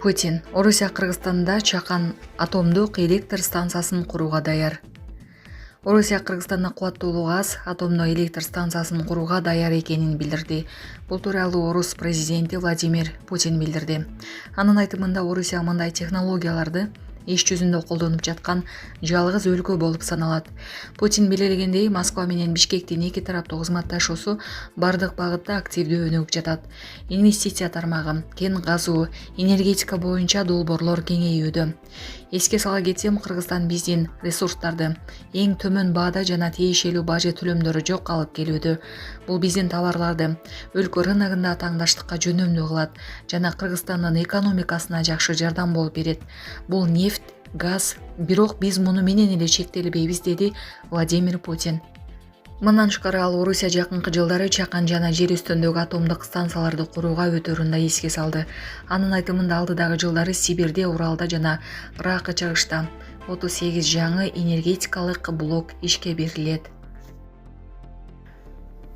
Путин Орусия Кыргызстанда чакан атомдук электр станциясын курууга даяр. Орусия Кыргызстанда кубаттуулугу аз атомдук электр станциясын курууга даяр экенин билдирди. Бул тууралуу Орус президенти Владимир Путин билдирди. Анын айтымында Орусия мындай технологияларды иш жүзүндө колдонуп жаткан жалгыз өлкө болуп саналат. Путин белгилегендей, Москва менен Бишкектин эки тараптуу кызматташуусу бардык багытта активдүү өнүгүп жатат. Инвестиция тармагы, кен казуу, энергетика боюнча долбоорлор кеңейүүдө. Эске сала кетсем, Кыргызстан биздин ресурстарды эң төмөн баада жана тиешелүү бажа төлөмдөрү жок алып келүүдө. Бул биздин товарларды өлкө рыногунда таңдаштыкка жөнөмдүү кылат жана Кыргызстандын экономикасына жакшы жардам болуп берет. Бул нефть, газ, бирок биз муну менен эле чектелбейбиз, деди Владимир Путин. Мындан тышкары ал Орусия жакынкы жылдары чакан жана жер үстүндөгү атомдук станцияларды курууга өтөрүн да эске салды. Анын айтымында алдыдагы жылдары Сибирде, Уралда жана Ыракы чыгышта 38 жаңы энергетикалык блок ишке берилет.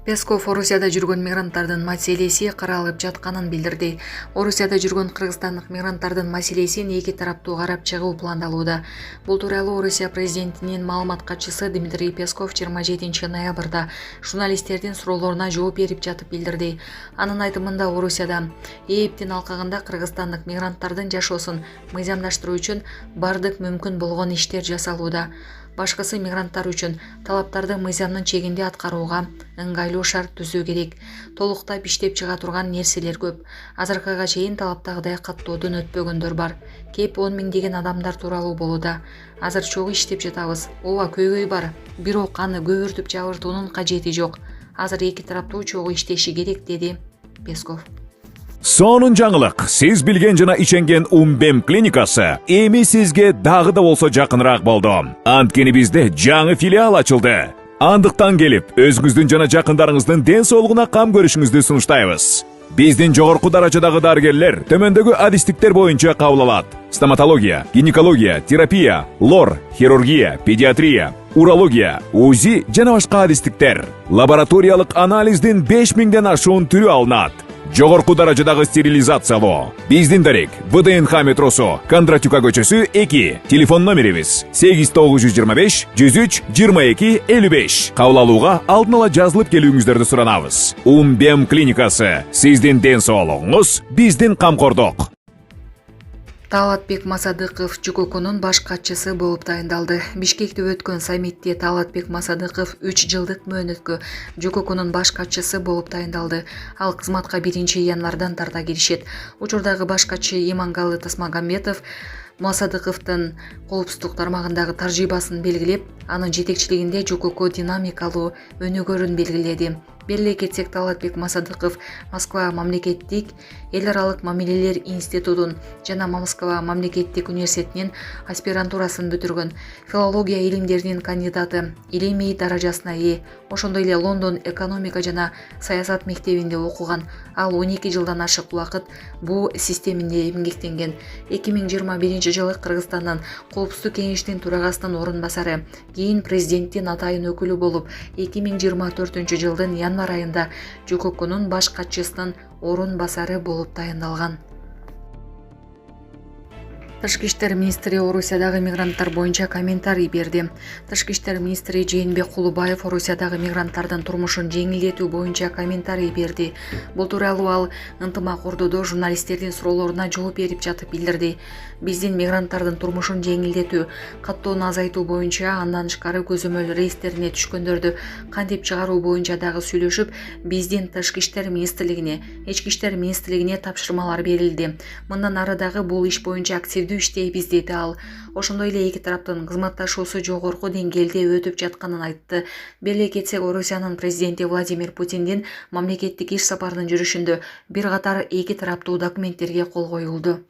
Песков Орусияда жүргөн мигранттардын маселеси каралып жатканын билдирди. Орусияда жүргөн кыргызстандык мигранттардын маселесин эки тараптуу карап чыгуу пландалууда. Бул тууралуу Орусия президентинин маалымат катчысы Дмитрий Песков 27 ноябрда журналисттердин суроолоруна жооп берип жатып билдирди. Анын айтымында Орусияда Ээптин алкагында кыргызстандык мигранттардын жашоосун мыйзамдаштыруу үчүн бардык мүмкүн болгон иштер жасалууда. Башкысы мигранттар үчүн талаптарды мыйзамдын чегинде аткарууга ыңгайлуу шарт түзүү керек. Толуктап иштеп чыга турган нерселер көп. Азыркыга чейин талаптагыдай каттоодон өтпөгөндөр бар. Кеп 10 миңдеген адамдар тууралуу болууда. Азыр чогуу иштеп жатабыз. Ооба, көйгөй бар. Бирок аны көбүртүп жабыртуунун кажети жок. Азыр эки тараптуу чогуу иштеши керек, деди Песков. Сонун жаңылык. Сиз билген жана ишенген Умбем клиникасы эми сизге дагы да болсо жакыныраак болду. Анткени бизде жаңы филиал ачылды. Андыктан келип, өзүңүздүн жана жакындарыңыздын ден соолугуна кам көрүшүңүздү сунуштайбыз. Биздин жогорку даражадагы дарыгерлер төмөндөгү адистиктер боюнча кабыл алат: стоматология, гинекология, терапия, лор, хирургия, педиатрия, урология, УЗИ жана башка адистиктер. Лабораториялык анализдин 5000ден ашуун түрү алынат. Жогорку даражадагы стерилизациялоо. Биздин дарек ВДНХ метросу, Кондратюка көчөсү 2. Телефон номерибиз 8925 103 22 55. Кабыл алууга алдын ала жазылып келүүңүздөрдү суранабыз. Умбем клиникасы. Сиздин ден соолугуңуз, биздин камкордук. Талатбек Масадыков ЖККнун баш катчысы болуп тайындалды. Бишкекте өткөн саммитте Талатбек Масадыков 3 жылдык мөөнөткө ЖККнун баш катчысы болуп тайындалды. Ал кызматка 1-январдан тарта киришет. Учурдагы баш катчы Имангалы Тасмагамбетов Масадыковдун коопсуздук тармагындагы тажрыйбасын белгилеп, анын жетекчилигинде ЖКК динамикалуу өнүгөрүн белгиледи. Белгилей кетсек, Талатбек Масадыков Москва мамлекеттик эл аралык мамилелер институтун жана Москва мамлекеттик университетинин аспирантурасын бүтүргөн. Филология илимдеринин кандидаты, илимий даражасына ээ. Ошондой эле Лондон экономика жана саясат мектебинде окуган. Ал 12 жылдан ашык убакыт бул системинде эмгектенген. 2021 жылы Кыргызстандын Коопсуздук кеңешинин төрагасынын орун басары, кийин президенттин атайын өкүлү болуп, 2024 жылдын январ айында ЖККнун баш катчысынын орун басары болуп тайындалган. Тышкы иштер министри Орусиядагы мигранттар боюнча комментарий берди. Тышкы иштер министри Жээнбек Кулубаев Орусиядагы мигранттардын турмушун жеңилдетүү боюнча комментарий берди. Бул тууралуу ал ынтымак ордодо журналисттердин суроолоруна жооп берип жатып билдирди. Биздин мигранттардын турмушун жеңилдетүү, каттоону азайтуу боюнча, андан тышкары көзөмөл рейстерине түшкөндөрдү кантип чыгаруу боюнча дагы сүйлөшүп, биздин Тышкы иштер министрлигине, Ички иштер министрлигине тапшырмалар берилди. Мындан ары дагы бул иш боюнча активдүү иштейбиз, деди ал. Ошондой эле эки тараптын кызматташуусу жогорку деңгээлде өтүп жатканын айтты. Белгилей кетсек, Орусиянын президенти Владимир Путиндин мамлекеттик иш сапарынын жүрүшүндө бир катар эки тараптуу документтерге кол коюлду.